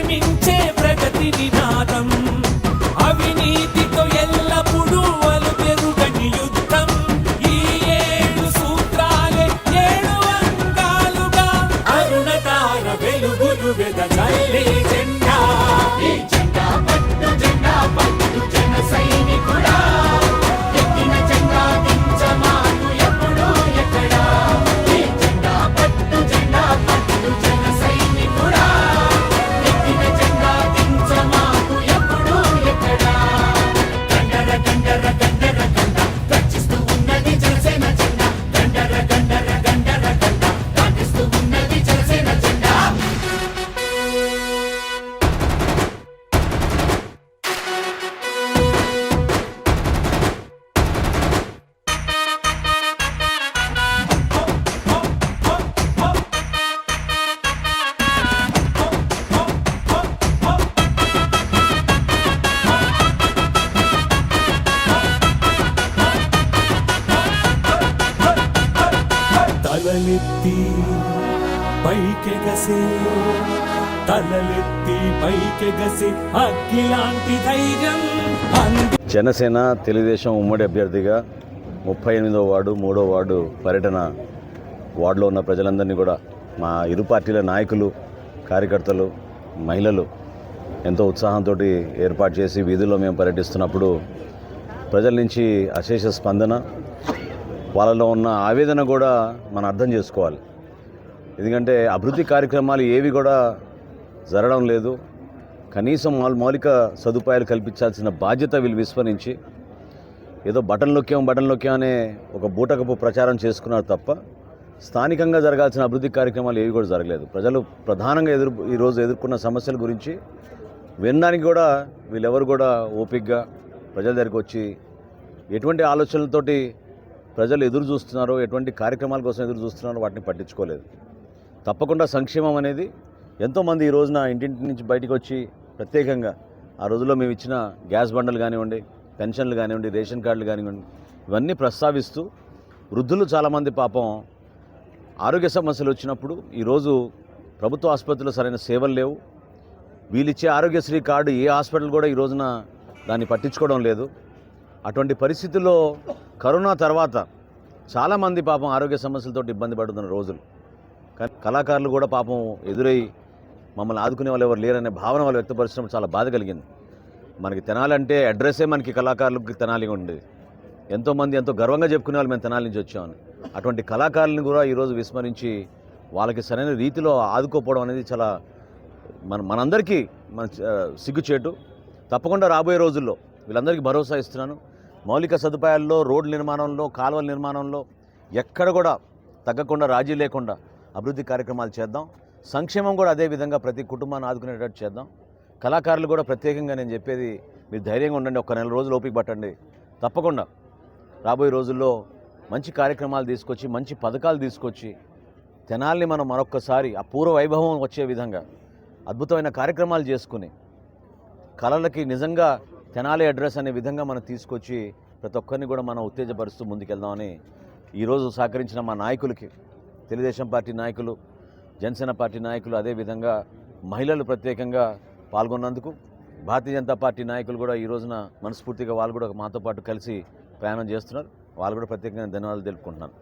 మించే ప్రగతి నినాదం అవినీతితో ఎల్లప్పుడూ అలుపెరుగని యుద్ధం ఈ 7 సూత్రాలే 7 అంగాలుగా అరుణతార వెలుగులు వెదజల్లే జెండా ఈ జెండా పట్టు జన సైనికుడా ఎక్కిన జెండా దించమాను ఎప్పుడు ఎక్కడా ఈ జెండా పట్టు జన సైనికుడా ఎక్కిన జెండా దించమాను ఎప్పుడు ఎక్కడా గండర గండర గండర గండ గర్జిస్తూ ఉన్నది జనసేన జెండా గండర గండర గండర గండ గాంధిస్తూ ఉన్నది జనసేన జెండా తలలెత్తి పైకెగసే తలలెత్తి పైకెగసే అగ్గిలాంటి ధైర్యం జనసేన తెలుగుదేశం ఉమ్మడి అభ్యర్థిగా 38వ వార్డు 3వ వార్డు పర్యటన వార్డులో ఉన్న ప్రజలందరినీ కూడా మా ఇరు పార్టీల నాయకులు కార్యకర్తలు మహిళలు ఎంతో ఉత్సాహంతో ఏర్పాటు చేసి వీధుల్లో మేము పర్యటిస్తున్నప్పుడు ప్రజల నుంచి అశేష స్పందన, వాళ్ళలో ఉన్న ఆవేదన కూడా మనం అర్థం చేసుకోవాలి. ఎందుకంటే అభివృద్ధి కార్యక్రమాలు ఏవి కూడా జరగడం లేదు. కనీసం మౌలిక సదుపాయాలు కల్పించాల్సిన బాధ్యత వీళ్ళు విస్మరించి ఏదో బటన్ నొక్కాం అనే ఒక బూటకపు ప్రచారం చేసుకున్నారు తప్ప స్థానికంగా జరగాల్సిన అభివృద్ధి కార్యక్రమాలు ఏవి కూడా జరగలేదు. ప్రజలు ప్రధానంగా ఈరోజు ఎదుర్కొన్న సమస్యల గురించి వినడానికి కూడా వీళ్ళెవరు కూడా ఓపికగా ప్రజల దగ్గరికి వచ్చి ఎటువంటి ఆలోచనలతోటి ప్రజలు ఎదురు చూస్తున్నారో, ఎటువంటి కార్యక్రమాల కోసం ఎదురు చూస్తున్నారో వాటిని పట్టించుకోలేదు. తప్పకుండా సంక్షేమం అనేది ఎంతోమంది ఈ రోజున ఇంటింటి నుంచి బయటకు వచ్చి ప్రత్యేకంగా ఆ రోజుల్లో మేము ఇచ్చిన గ్యాస్ బండలు కానివ్వండి, పెన్షన్లు కానివ్వండి, రేషన్ కార్డులు కానివ్వండి, ఇవన్నీ ప్రస్తావిస్తూ వృద్ధులు చాలామంది పాపం ఆరోగ్య సమస్యలు వచ్చినప్పుడు ఈరోజు ప్రభుత్వ ఆసుపత్రిలో సరైన సేవలు లేవు. వీళ్ళిచ్చే ఆరోగ్యశ్రీ కార్డు ఏ హాస్పిటల్ కూడా ఈ రోజున దాన్ని పట్టించుకోవడం లేదు. అటువంటి పరిస్థితుల్లో కరోనా తర్వాత చాలామంది పాపం ఆరోగ్య సమస్యలతో ఇబ్బంది పడుతున్న రోజులు. కానీ కళాకారులు కూడా పాపం ఎదురై మమ్మల్ని ఆదుకునే వాళ్ళు ఎవరు లేరనే భావన వాళ్ళు వ్యక్తపరచడం చాలా బాధ కలిగింది. మనకి తెనాలి అంటే అడ్రస్సే మనకి కళాకారులకు తెనాలిగా ఉండేది. ఎంతోమంది ఎంతో గర్వంగా చెప్పుకునే వాళ్ళు మేము తెనాలి నుంచి వచ్చామని. అటువంటి కళాకారులను కూడా ఈరోజు విస్మరించి వాళ్ళకి సరైన రీతిలో ఆదుకోపోవడం అనేది చాలా మనందరికీ సిగ్గుచేటు. తప్పకుండా రాబోయే రోజుల్లో వీళ్ళందరికీ భరోసా ఇస్తున్నాను. మౌలిక సదుపాయాల్లో, రోడ్ల నిర్మాణంలో, కాలువల నిర్మాణంలో ఎక్కడ కూడా తగ్గకుండా, రాజీ లేకుండా అభివృద్ధి కార్యక్రమాలు చేద్దాం. సంక్షేమం కూడా అదేవిధంగా ప్రతి కుటుంబాన్ని ఆదుకునేటట్టు చేద్దాం. కళాకారులు కూడా ప్రత్యేకంగా నేను చెప్పేది, మీరు ధైర్యంగా ఉండండి, ఒక నెల రోజులు ఓపిక పట్టండి. తప్పకుండా రాబోయే రోజుల్లో మంచి కార్యక్రమాలు తీసుకొచ్చి, మంచి పథకాలు తీసుకొచ్చి తెనాల్ని మనం మరొక్కసారి ఆ పూర్వ వైభవం వచ్చే విధంగా అద్భుతమైన కార్యక్రమాలు చేసుకుని కళలకి నిజంగా తెనాలి అడ్రస్ అనే విధంగా మనం తీసుకొచ్చి ప్రతి ఒక్కరిని కూడా మనం ఉత్తేజపరుస్తూ ముందుకెళ్దామని ఈరోజు సహకరించిన మా నాయకులకి, తెలుగుదేశం పార్టీ నాయకులు, జనసేన పార్టీ నాయకులు, అదేవిధంగా మహిళలు ప్రత్యేకంగా పాల్గొన్నందుకు, భారతీయ జనతా పార్టీ నాయకులు కూడా ఈ రోజున మనస్ఫూర్తిగా వాళ్ళు కూడా మాతో పాటు కలిసి ప్రయాణం చేస్తున్నారు. వాళ్ళు కూడా ప్రత్యేకంగా ధన్యవాదాలు తెలుపుకుంటున్నాను.